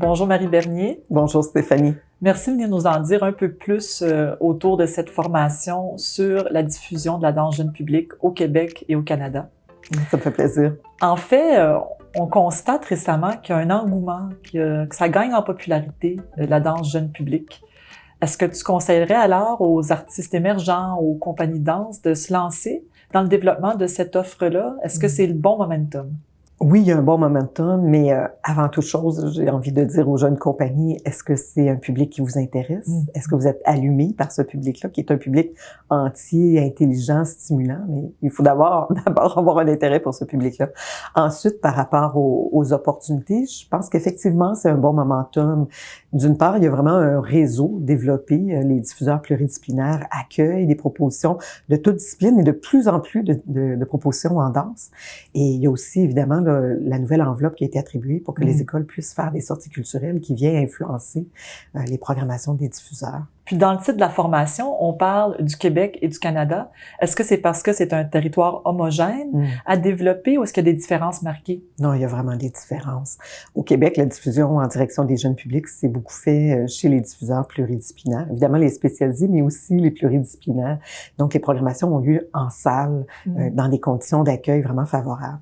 Bonjour Marie Bernier. Bonjour Stéphanie. Merci de venir nous en dire un peu plus autour de cette formation sur la diffusion de la danse jeune public au Québec et au Canada. Ça me fait plaisir. En fait, on constate récemment qu'il y a un engouement, que ça gagne en popularité, la danse jeune public. Est-ce que tu conseillerais alors aux artistes émergents, aux compagnies de danse de se lancer dans le développement de cette offre-là? Est-ce que c'est le bon momentum? Oui, il y a un bon momentum, mais avant toute chose, j'ai envie de dire aux jeunes compagnies, est-ce que c'est un public qui vous intéresse? Est-ce que vous êtes allumé par ce public-là, qui est un public entier, intelligent, stimulant? Mais il faut d'abord avoir un intérêt pour ce public-là. Ensuite, par rapport aux opportunités, je pense qu'effectivement, c'est un bon momentum. D'une part, il y a vraiment un réseau développé. Les diffuseurs pluridisciplinaires accueillent des propositions de toutes disciplines et de plus en plus de propositions en danse. Et il y a aussi, évidemment, la nouvelle enveloppe qui a été attribuée pour que les écoles puissent faire des sorties culturelles qui viennent influencer les programmations des diffuseurs. Puis dans le titre de la formation, on parle du Québec et du Canada. Est-ce que c'est parce que c'est un territoire homogène à développer ou est-ce qu'il y a des différences marquées? Non, il y a vraiment des différences. Au Québec, la diffusion en direction des jeunes publics, c'est beaucoup fait chez les diffuseurs pluridisciplinaires. Évidemment, les spécialisés, mais aussi les pluridisciplinaires. Donc, les programmations ont lieu en salle, dans des conditions d'accueil vraiment favorables.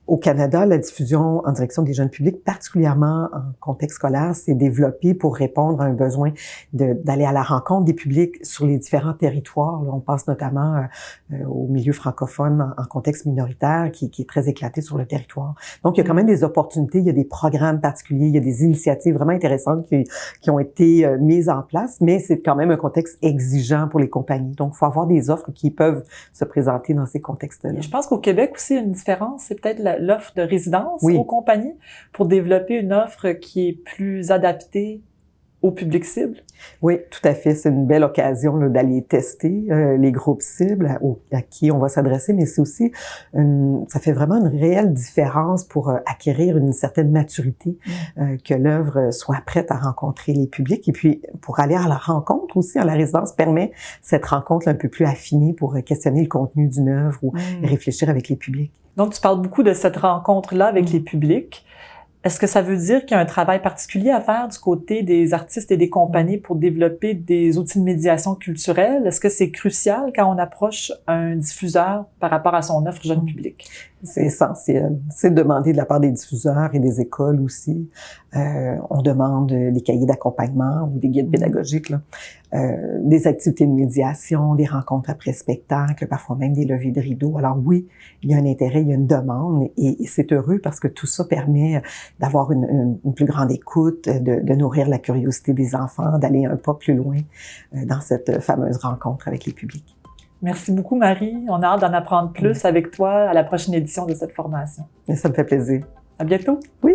Au Canada, la diffusion en direction des jeunes publics, particulièrement en contexte scolaire, s'est développée pour répondre à un besoin d'aller à la rencontre des publics sur les différents territoires. Là, on pense notamment au milieu francophone en contexte minoritaire qui est très éclaté sur le territoire. Donc, il y a quand même des opportunités, il y a des programmes particuliers, il y a des initiatives vraiment intéressantes qui ont été mises en place, mais c'est quand même un contexte exigeant pour les compagnies. Donc, il faut avoir des offres qui peuvent se présenter dans ces contextes-là. Je pense qu'au Québec aussi, il y a une différence, c'est peut-être l'offre de résidence aux compagnies pour développer une offre qui est plus adaptée au public cible? Oui, tout à fait. C'est une belle occasion là, d'aller tester les groupes cibles à qui on va s'adresser, mais c'est aussi ça fait vraiment une réelle différence pour acquérir une certaine maturité, que l'œuvre soit prête à rencontrer les publics. Et puis, pour aller à la rencontre aussi, à la résidence, permet cette rencontre un peu plus affinée pour questionner le contenu d'une œuvre ou réfléchir avec les publics. Donc, tu parles beaucoup de cette rencontre-là avec les publics. Est-ce que ça veut dire qu'il y a un travail particulier à faire du côté des artistes et des compagnies pour développer des outils de médiation culturelle? Est-ce que c'est crucial quand on approche un diffuseur par rapport à son offre jeune public? C'est essentiel. C'est demandé de la part des diffuseurs et des écoles aussi. On demande des cahiers d'accompagnement ou des guides pédagogiques, là. Des activités de médiation, des rencontres après spectacle, parfois même des levées de rideau. Alors oui, il y a un intérêt, il y a une demande et c'est heureux parce que tout ça permet d'avoir une plus grande écoute, de nourrir la curiosité des enfants, d'aller un pas plus loin dans cette fameuse rencontre avec les publics. Merci beaucoup, Marie. On a hâte d'en apprendre plus avec toi à la prochaine édition de cette formation. Ça me fait plaisir. À bientôt. Oui.